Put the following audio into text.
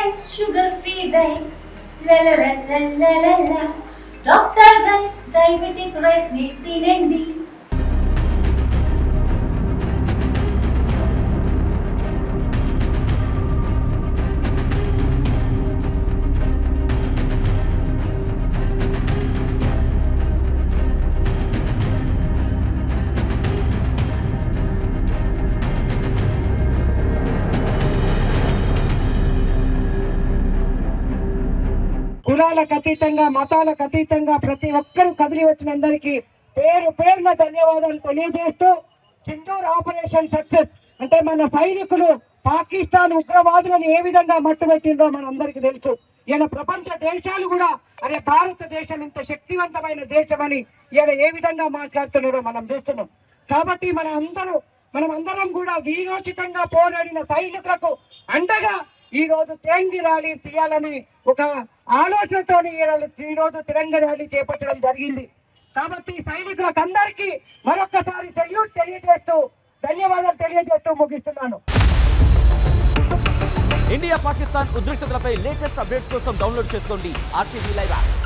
rice, sugar-free rice. La la la la la la la. Doctor rice, diabetic rice, ni tinendi. కులాలకు అతీతంగా మతాలకు అతీతంగా ప్రతి ఒక్కరూ కదిలి వచ్చిన అందరికీ పేరు పేరున ధన్యవాదాలు తెలియజేస్తూ సింధూర్ ఆపరేషన్ సక్సెస్ అంటే మన సైనికులు పాకిస్తాన్ ఉగ్రవాదులను ఏ విధంగా మట్టుబెట్టిందో మనందరికీ తెలుసు. ఇలా ప్రపంచ దేశాలు కూడా అరే భారతదేశం ఇంత శక్తివంతమైన దేశం అని ఇలా ఏ విధంగా మాట్లాడుతున్నారో మనం చూస్తున్నాం. కాబట్టి మనం అందరం కూడా వీరోచితంగా పోరాడిన సైనికులకు అండగా ఈ రోజు తిరంగి ర్యాలీ తీయాలని ఒక ఆలోచనతో ఈ రోజు తిరంగి ర్యాలీ చేపట్టడం జరిగింది. కాబట్టి సైనికులకు అందరికీ మరొకసారి సెల్యూట్ తెలియజేస్తూ ధన్యవాదాలు తెలియజేస్తూ ముగిస్తున్నాను. ఇండియా పాకిస్తాన్ ఉద్రిక్తతలపై లేటెస్ట్ అప్డేట్స్ కోసం డౌన్లోడ్ చేసుకోండి RTV లైవ్ యాప్.